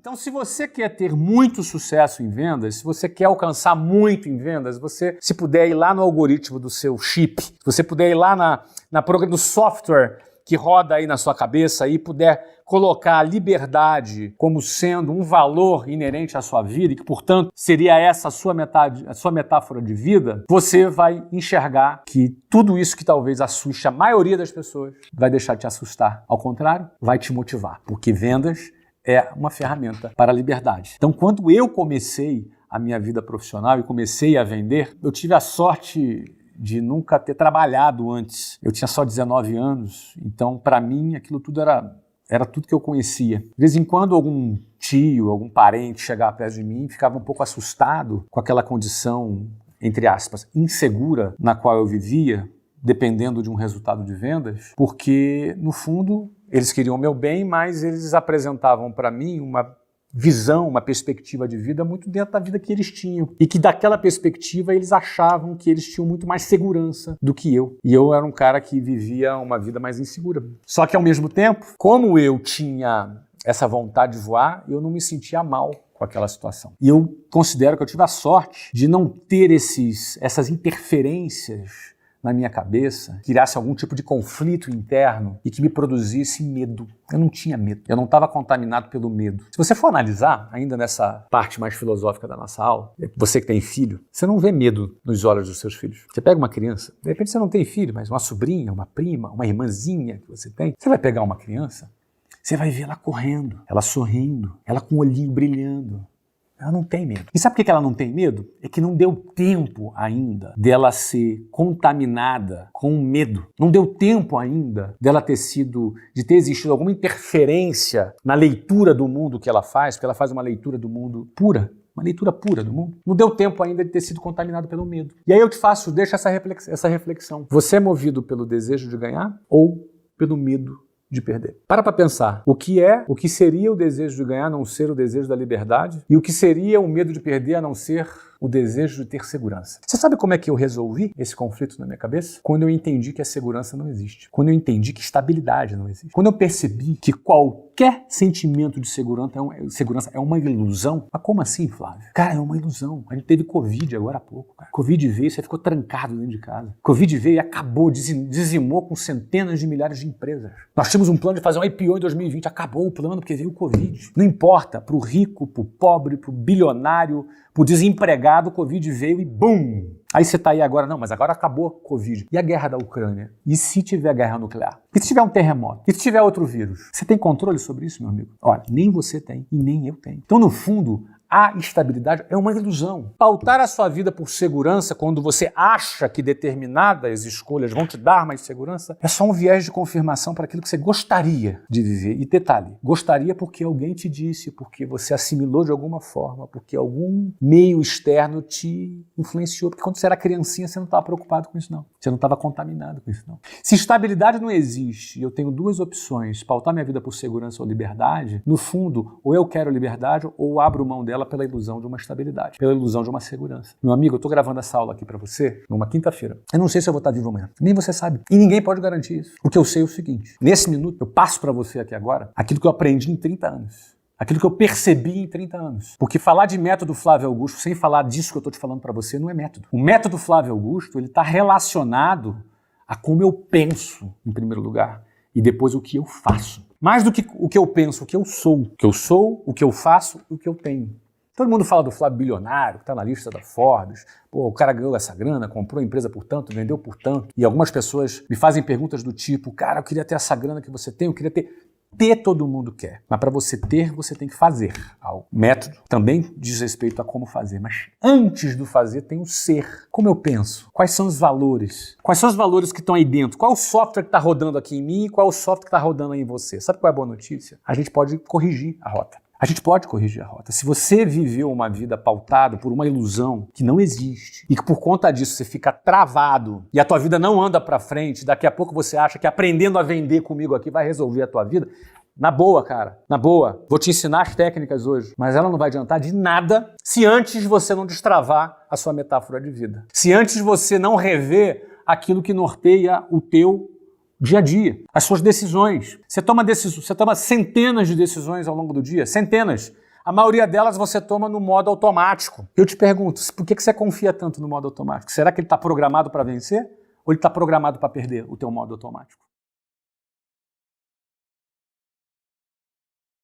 Então, se você quer ter muito sucesso em vendas, se você quer alcançar muito em vendas, você, se puder ir lá no algoritmo do seu chip, se você puder ir lá no software que roda aí na sua cabeça e puder colocar a liberdade como sendo um valor inerente à sua vida e que, portanto, seria essa a sua metáfora de vida, você vai enxergar que tudo isso que talvez assuste a maioria das pessoas vai deixar de te assustar. Ao contrário, vai te motivar, porque vendas é uma ferramenta para a liberdade. Então, quando eu comecei a minha vida profissional e comecei a vender, eu tive a sorte de nunca ter trabalhado antes. Eu tinha só 19 anos, então, para mim, aquilo tudo era tudo que eu conhecia. De vez em quando, algum tio, algum parente chegava perto de mim e ficava um pouco assustado com aquela condição, entre aspas, insegura na qual eu vivia, dependendo de um resultado de vendas, porque, no fundo, eles queriam o meu bem, mas eles apresentavam para mim uma visão, uma perspectiva de vida muito dentro da vida que eles tinham. E que daquela perspectiva eles achavam que eles tinham muito mais segurança do que eu. E eu era um cara que vivia uma vida mais insegura. Só que ao mesmo tempo, como eu tinha essa vontade de voar, eu não me sentia mal com aquela situação. E eu considero que eu tive a sorte de não ter essas interferências na minha cabeça, que criasse algum tipo de conflito interno e que me produzisse medo. Eu não tinha medo. Eu não estava contaminado pelo medo. Se você for analisar, ainda nessa parte mais filosófica da nossa aula, você que tem filho, você não vê medo nos olhos dos seus filhos. Você pega uma criança, de repente você não tem filho, mas uma sobrinha, uma prima, uma irmãzinha que você tem, você vai pegar uma criança, você vai ver ela correndo, ela sorrindo, ela com o olhinho brilhando. Ela não tem medo. E sabe por que ela não tem medo? É que não deu tempo ainda dela ser contaminada com medo. Não deu tempo ainda de ter existido alguma interferência na leitura do mundo que ela faz, porque ela faz uma leitura do mundo pura. Uma leitura pura do mundo. Não deu tempo ainda de ter sido contaminado pelo medo. E aí eu deixo essa reflexão. Você é movido pelo desejo de ganhar ou pelo medo de perder? Para pensar. O que seria o desejo de ganhar a não ser o desejo da liberdade? E o que seria o medo de perder a não ser o desejo de ter segurança? Você sabe como é que eu resolvi esse conflito na minha cabeça? Quando eu entendi que a segurança não existe. Quando eu entendi que estabilidade não existe. Quando eu percebi que qualquer sentimento de segurança é uma ilusão. Mas como assim, Flávio? Cara, é uma ilusão. A gente teve Covid agora há pouco. Cara. Covid veio e você ficou trancado dentro de casa. Covid veio e acabou, dizimou com centenas de milhares de empresas. Nós tínhamos um plano de fazer um IPO em 2020. Acabou o plano porque veio o Covid. Não importa, para o rico, para o pobre, para o bilionário, para o desempregado, o Covid veio e BUM! Aí você está aí agora, não, mas agora acabou o Covid. E a guerra da Ucrânia? E se tiver guerra nuclear? E se tiver um terremoto? E se tiver outro vírus? Você tem controle sobre isso, meu amigo? Olha, nem você tem e nem eu tenho. Então, no fundo, a estabilidade é uma ilusão. Pautar a sua vida por segurança, quando você acha que determinadas escolhas vão te dar mais segurança, é só um viés de confirmação para aquilo que você gostaria de viver. E detalhe, gostaria porque alguém te disse, porque você assimilou de alguma forma, porque algum meio externo te influenciou. Porque quando você era criancinha, você não estava preocupado com isso, não. Você não estava contaminado com isso, não. Se estabilidade não existe e eu tenho duas opções, pautar minha vida por segurança ou liberdade, no fundo, ou eu quero liberdade ou abro mão dela pela ilusão de uma estabilidade, pela ilusão de uma segurança. Meu amigo, eu estou gravando essa aula aqui para você numa quinta-feira. Eu não sei se eu vou estar vivo amanhã. Nem você sabe. E ninguém pode garantir isso. O que eu sei é o seguinte. Nesse minuto, eu passo para você aqui agora aquilo que eu aprendi em 30 anos. Aquilo que eu percebi em 30 anos. Porque falar de método Flávio Augusto sem falar disso que eu estou te falando para você não é método. O método Flávio Augusto, ele está relacionado a como eu penso, em primeiro lugar, e depois o que eu faço. Mais do que o que eu penso, o que eu sou. O que eu sou, o que eu faço e o que eu tenho. Todo mundo fala do Flávio bilionário, que está na lista da Forbes. Pô, o cara ganhou essa grana, comprou a empresa por tanto, vendeu por tanto. E algumas pessoas me fazem perguntas do tipo, cara, eu queria ter essa grana que você tem, eu queria ter... Ter todo mundo quer, mas para você ter, você tem que fazer algo. Método também diz respeito a como fazer, mas antes do fazer tem o ser. Como eu penso? Quais são os valores? Quais são os valores que estão aí dentro? Qual é o software que está rodando aqui em mim e qual é o software que está rodando aí em você? Sabe qual é a boa notícia? A gente pode corrigir a rota. A gente pode corrigir a rota. Se você viveu uma vida pautada por uma ilusão que não existe e que por conta disso você fica travado e a tua vida não anda para frente, daqui a pouco você acha que aprendendo a vender comigo aqui vai resolver a tua vida, na boa, cara, na boa. Vou te ensinar as técnicas hoje, mas ela não vai adiantar de nada se antes você não destravar a sua metáfora de vida. Se antes você não rever aquilo que norteia o teu dia a dia, as suas decisões. Você toma centenas de decisões ao longo do dia, centenas. A maioria delas você toma no modo automático. Eu te pergunto, por que você confia tanto no modo automático? Será que ele está programado para vencer ou ele está programado para perder o teu modo automático?